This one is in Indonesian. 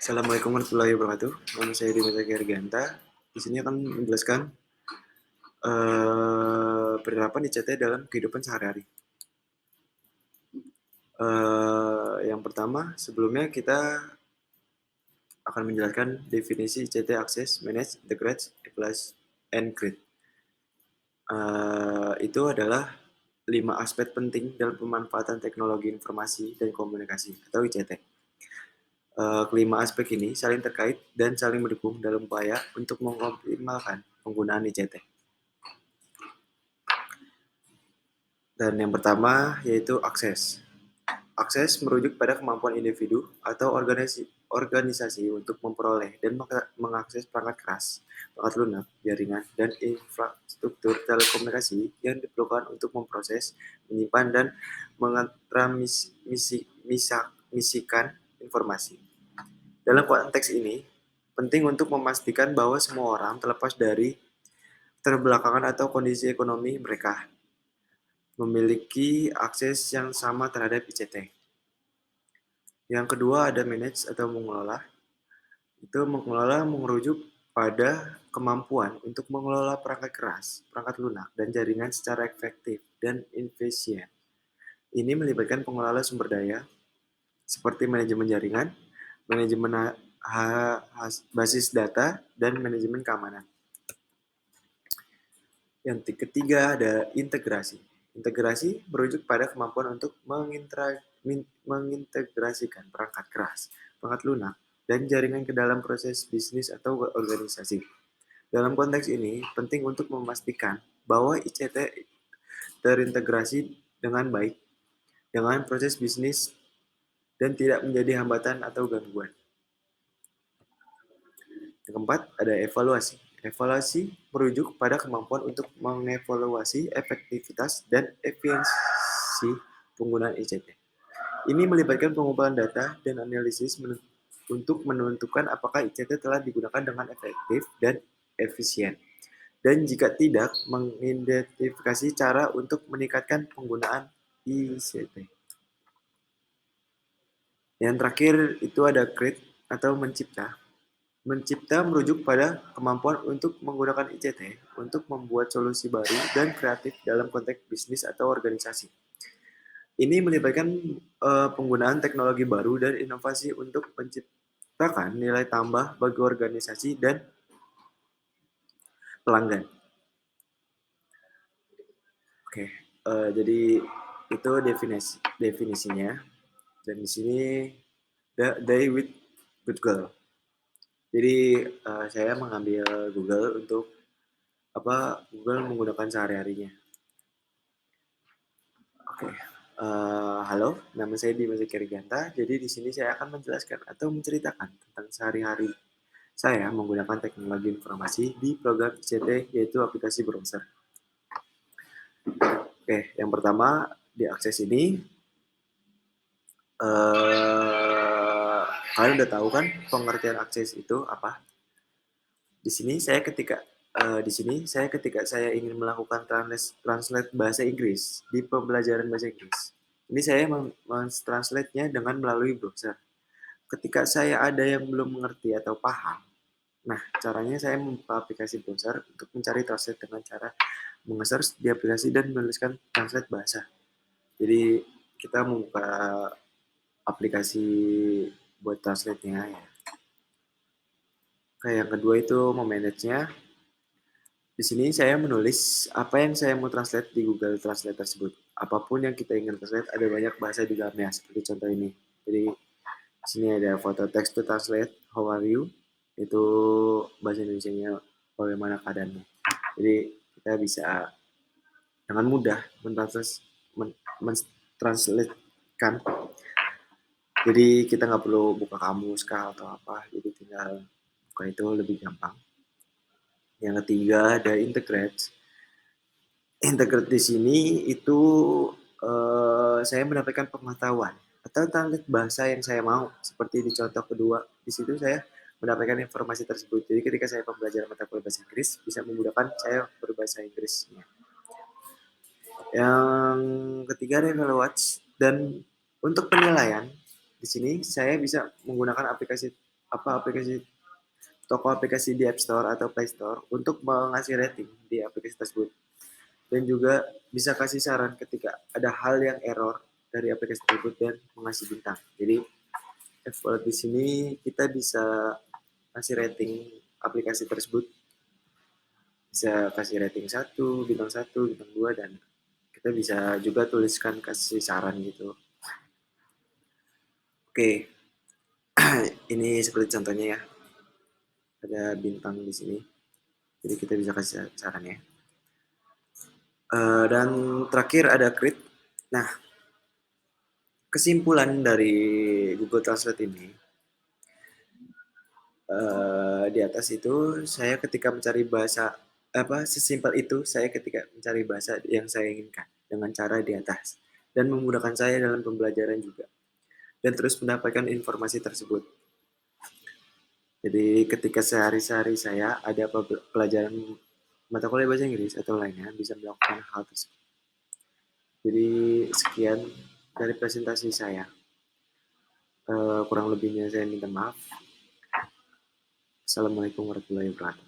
Assalamualaikum warahmatullahi wabarakatuh. Nama saya Dimitri Arganta. Di sini akan menjelaskan penerapan ICT dalam kehidupan sehari-hari. Yang pertama, sebelumnya kita akan menjelaskan definisi ICT Access, Manage, Integrate, Evaluate, and Create. Itu adalah 5 aspek penting dalam pemanfaatan teknologi informasi dan komunikasi atau ICT. Kelima aspek ini saling terkait dan saling mendukung dalam upaya untuk mengoptimalkan penggunaan ICT. Dan yang pertama yaitu akses. Akses merujuk pada kemampuan individu atau organisasi untuk memperoleh dan mengakses perangkat keras, perangkat lunak, jaringan, dan infrastruktur telekomunikasi yang diperlukan untuk memproses, menyimpan, dan mentransmisikan informasi. Dalam konteks ini, penting untuk memastikan bahwa semua orang, terlepas dari terbelakangan atau kondisi ekonomi mereka, memiliki akses yang sama terhadap ICT. Yang kedua ada manage atau mengelola. Itu mengelola merujuk pada kemampuan untuk mengelola perangkat keras, perangkat lunak, dan jaringan secara efektif dan efisien. Ini melibatkan pengelola sumber daya seperti manajemen jaringan, manajemen basis data, dan manajemen keamanan. Yang ketiga ada integrasi. Integrasi merujuk pada kemampuan untuk mengintegrasikan perangkat keras, perangkat lunak, dan jaringan ke dalam proses bisnis atau organisasi. Dalam konteks ini, penting untuk memastikan bahwa ICT terintegrasi dengan baik dengan proses bisnis dan tidak menjadi hambatan atau gangguan. Yang keempat, ada evaluasi. Evaluasi merujuk pada kemampuan untuk mengevaluasi efektivitas dan efisiensi penggunaan ICT. Ini melibatkan pengumpulan data dan analisis untuk menentukan apakah ICT telah digunakan dengan efektif dan efisien. Dan jika tidak, mengidentifikasi cara untuk meningkatkan penggunaan ICT. Yang terakhir itu ada create atau mencipta. Mencipta merujuk pada kemampuan untuk menggunakan ICT untuk membuat solusi baru dan kreatif dalam konteks bisnis atau organisasi. Ini melibatkan penggunaan teknologi baru dan inovasi untuk menciptakan nilai tambah bagi organisasi dan pelanggan. Oke, jadi itu definisinya. Dan di sini the day with Google. Jadi saya mengambil Google untuk Google menggunakan sehari-harinya. Oke, halo, nama saya Dimas Kiriganta. Jadi di sini saya akan menjelaskan atau menceritakan tentang sehari-hari saya menggunakan teknologi informasi di program ICT yaitu aplikasi browser. Oke, yang pertama di akses ini kalian udah tahu kan pengertian akses itu apa? Di sini saya ketika saya ingin melakukan translate bahasa Inggris di pembelajaran bahasa Inggris. Ini saya men-translate-nya dengan melalui browser. Ketika saya ada yang belum mengerti atau paham, nah caranya saya membuka aplikasi browser untuk mencari translate dengan cara meng-search di aplikasi dan menuliskan translate bahasa. Jadi kita membuka aplikasi buat translate-nya ya. Oke, yang kedua itu memanage-nya. Di sini saya menulis apa yang saya mau translate di Google Translate tersebut. Apapun yang kita ingin translate, ada banyak bahasa di dalamnya, seperti contoh ini. Jadi, di sini ada foto text to translate, how are you? Itu bahasa Indonesia-nya bagaimana keadaannya. Jadi, kita bisa dengan mudah mentranslatekan. Jadi, kita nggak perlu buka kamus kah atau apa, jadi tinggal buka itu lebih gampang. Yang ketiga ada integrate. Integrate di sini itu saya mendapatkan pengetahuan atau translate bahasa yang saya mau. Seperti di contoh kedua, di situ saya mendapatkan informasi tersebut. Jadi ketika saya pembelajaran mata kuliah bahasa Inggris, bisa memudahkan saya berbahasa Inggrisnya. Yang ketiga ada evaluate dan untuk penilaian di sini saya bisa menggunakan aplikasi aplikasi toko aplikasi di App Store atau Play Store untuk mengasih rating di aplikasi tersebut. Dan juga bisa kasih saran ketika ada hal yang error dari aplikasi tersebut dan mengasih bintang. Jadi di sini kita bisa kasih rating aplikasi tersebut, bisa kasih rating 1, bintang 2, dan kita bisa juga tuliskan kasih saran gitu. Oke, ini seperti contohnya ya. Ada bintang di sini. Jadi kita bisa kasih sarannya. Dan terakhir ada crit. Nah, kesimpulan dari Google Translate ini, di atas itu saya ketika mencari bahasa sesimpel itu saya ketika mencari bahasa yang saya inginkan dengan cara di atas dan memudahkan saya dalam pembelajaran juga dan terus mendapatkan informasi tersebut. Jadi ketika sehari-hari saya ada pelajaran mata kuliah bahasa Inggris atau lainnya bisa melakukan hal tersebut. Jadi sekian dari presentasi saya. Kurang lebihnya saya minta maaf. Assalamualaikum warahmatullahi wabarakatuh.